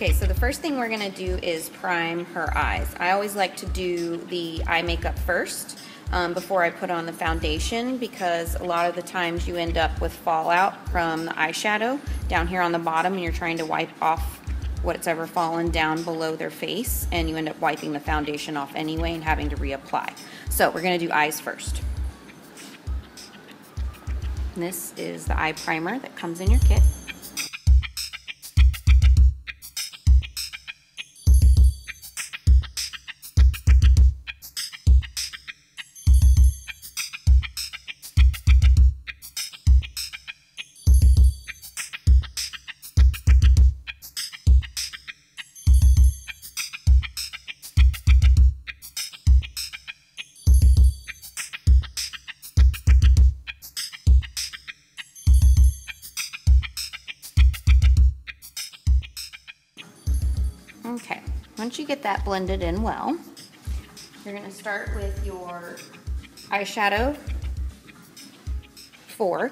Okay, so the first thing we're gonna do is prime her eyes. I always like to do the eye makeup first before I put on the foundation, because a lot of the times you end up with fallout from the eyeshadow down here on the bottom and you're trying to wipe off what's ever fallen down below their face, and you end up wiping the foundation off anyway and having to reapply. So we're gonna do eyes first. And this is the eye primer that comes in your kit. Okay, once you get that blended in well, you're going to start with your eyeshadow 4.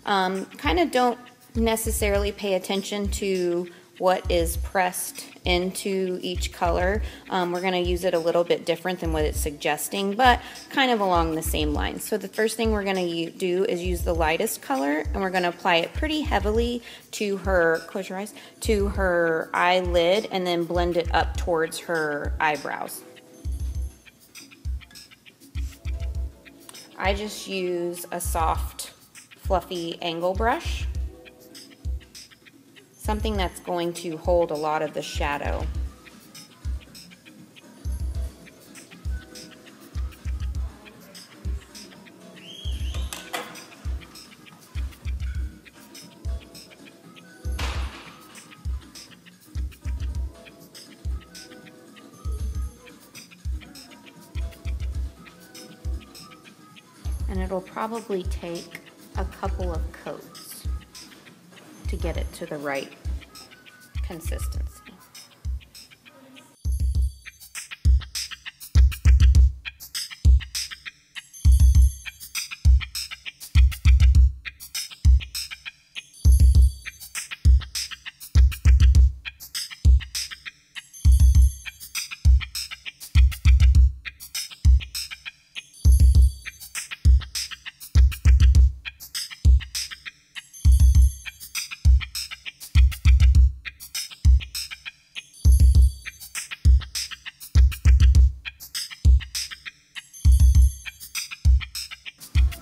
Kind of don't necessarily pay attention to what is pressed into each color. We're going to use it a little bit different than what it's suggesting, but kind of along the same lines. So the first thing we're going to do is use the lightest color, and we're going to apply it pretty heavily to her, close your eyes, to her eyelid, and then blend it up towards her eyebrows. I just use a soft, fluffy angle brush. Something that's going to hold a lot of the shadow. And it'll probably take a couple of coats to get it to the right consistency.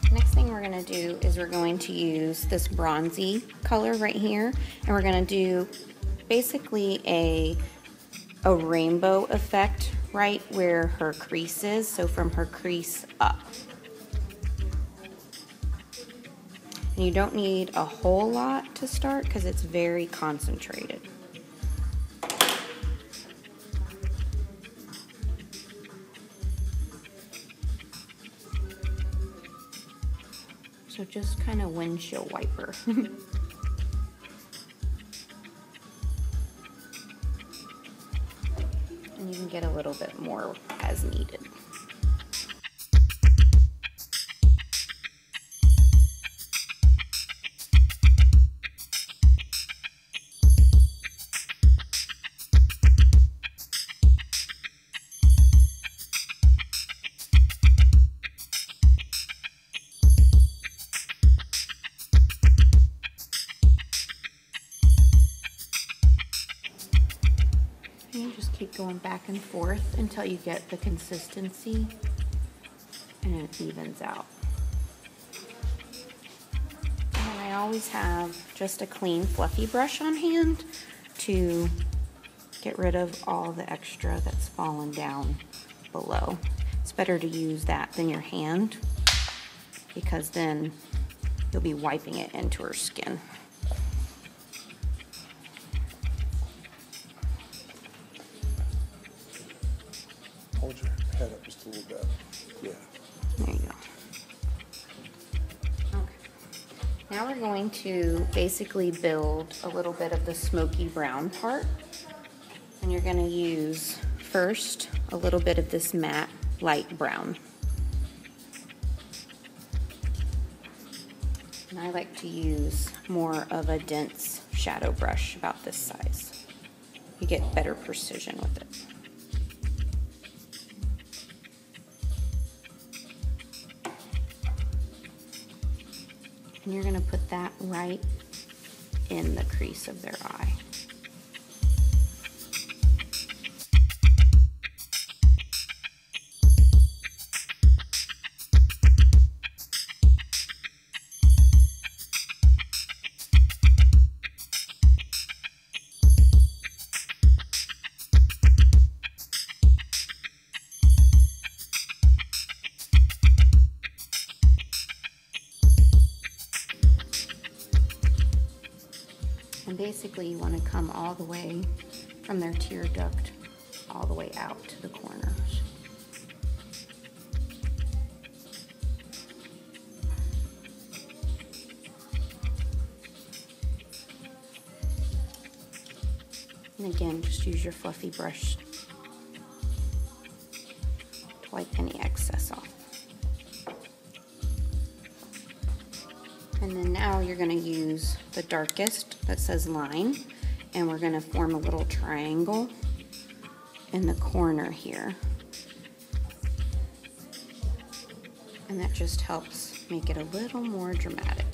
Next thing we're going to do is we're going to use this bronzy color right here, and we're going to do basically a rainbow effect right where her crease is, so from her crease up. And you don't need a whole lot to start because it's very concentrated. So just kind of windshield wiper. And you can get a little bit more as needed. You just keep going back and forth until you get the consistency and it evens out. And I always have just a clean fluffy brush on hand to get rid of all the extra that's fallen down below. It's better to use that than your hand, because then you'll be wiping it into her skin. Hold your head up just a little bit. Yeah. There you go. Okay. Now we're going to basically build a little bit of the smoky brown part. And you're going to use first a little bit of this matte light brown. And I like to use more of a dense shadow brush about this size. You get better precision with it. And you're going to put that right in the crease of their eye. And basically you want to come all the way from their tear duct all the way out to the corners. And again, just use your fluffy brush to wipe any excess off. And then now you're going to use the darkest that says line, and we're going to form a little triangle in the corner here. And that just helps make it a little more dramatic.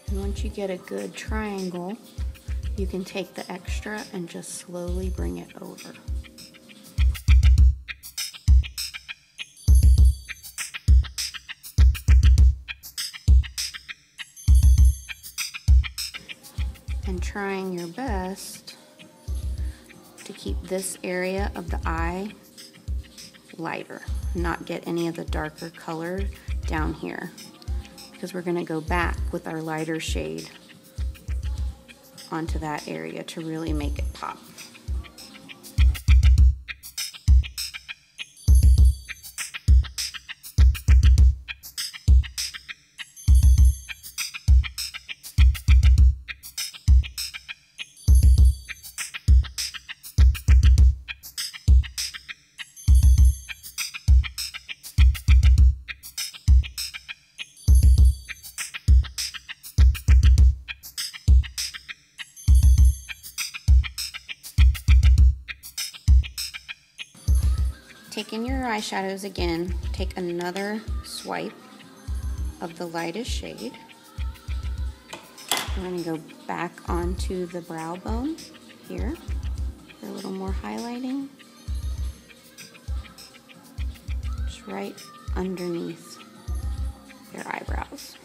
And once you get a good triangle, you can take the extra and just slowly bring it over. And trying your best to keep this area of the eye lighter, not get any of the darker color down here, because we're going to go back with our lighter shade onto that area to really make it pop. Taking your eyeshadows again, take another swipe of the lightest shade. We're going to go back onto the brow bone here for a little more highlighting. Just right underneath your eyebrows.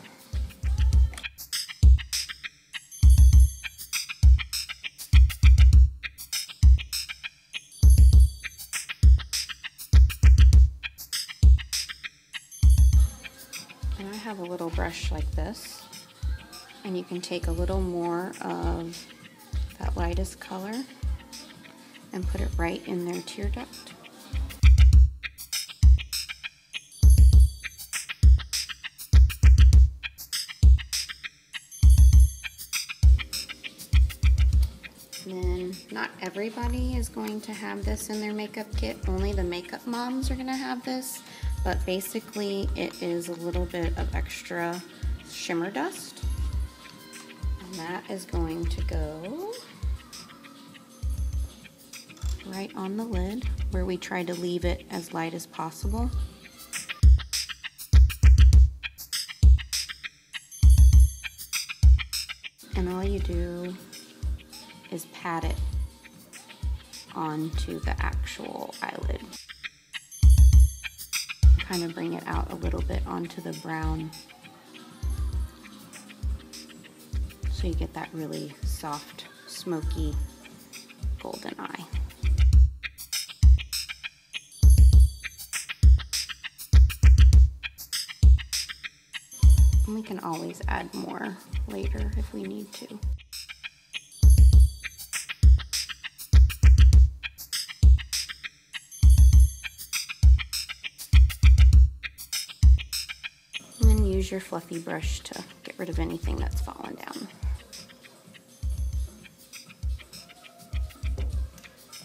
And I have a little brush like this, and you can take a little more of that lightest color and put it right in their tear duct. And then not everybody is going to have this in their makeup kit, only the makeup moms are going to have this. But basically it is a little bit of extra shimmer dust, and that is going to go right on the lid where we try to leave it as light as possible. And all you do is pat it onto the actual eyelid. Kind of bring it out a little bit onto the brown so you get that really soft, smoky, golden eye. And we can always add more later if we need to. Use your fluffy brush to get rid of anything that's fallen down.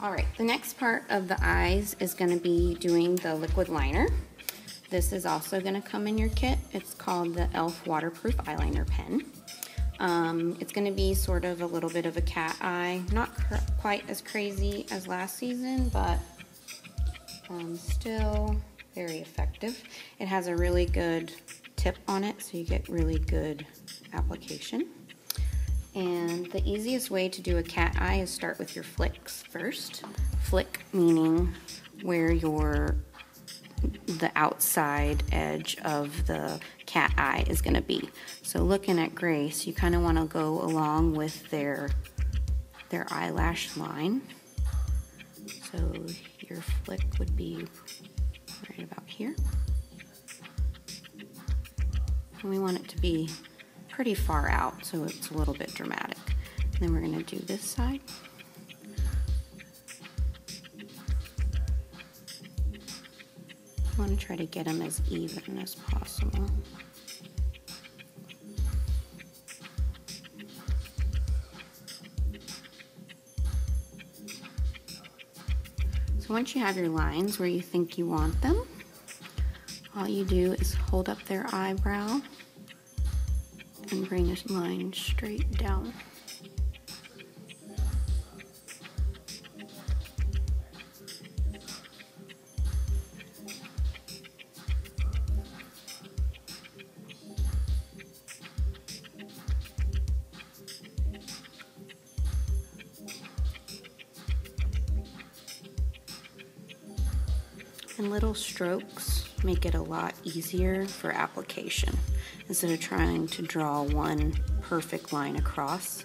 All right, the next part of the eyes is going to be doing the liquid liner. This is also going to come in your kit. It's called the e.l.f. Waterproof Eyeliner Pen. It's going to be sort of a little bit of a cat eye, not quite as crazy as last season, but still very effective. It has a really good tip on it, so you get really good application. And the easiest way to do a cat eye is start with your flicks first. Flick meaning where the outside edge of the cat eye is going to be. So looking at Grace, you kind of want to go along with their eyelash line. So your flick would be right about here. And we want it to be pretty far out, so it's a little bit dramatic. And then we're going to do this side. I want to try to get them as even as possible. So once you have your lines where you think you want them, all you do is hold up their eyebrow and bring a line straight down. And little strokes make it a lot easier for application instead of trying to draw one perfect line across.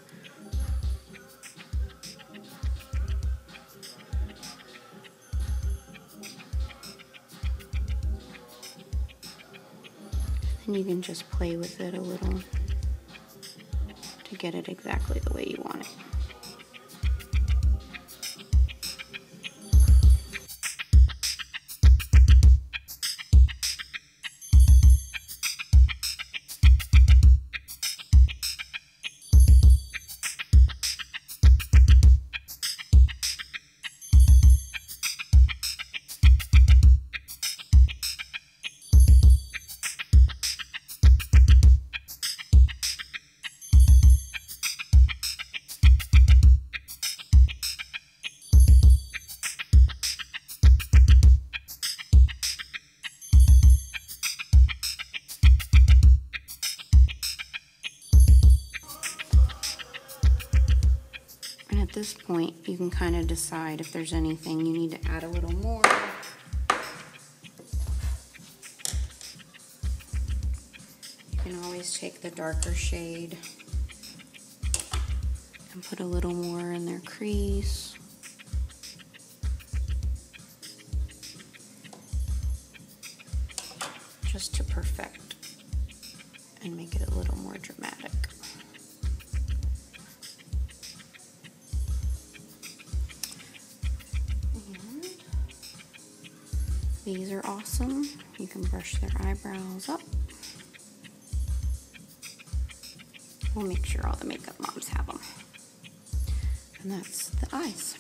And you can just play with it a little to get it exactly the way you want it. And at this point, you can kind of decide if there's anything you need to add a little more. You can always take the darker shade and put a little more in their crease. Just to perfect and make it a little more dramatic. These are awesome. You can brush their eyebrows up. We'll make sure all the makeup moms have them. And that's the eyes.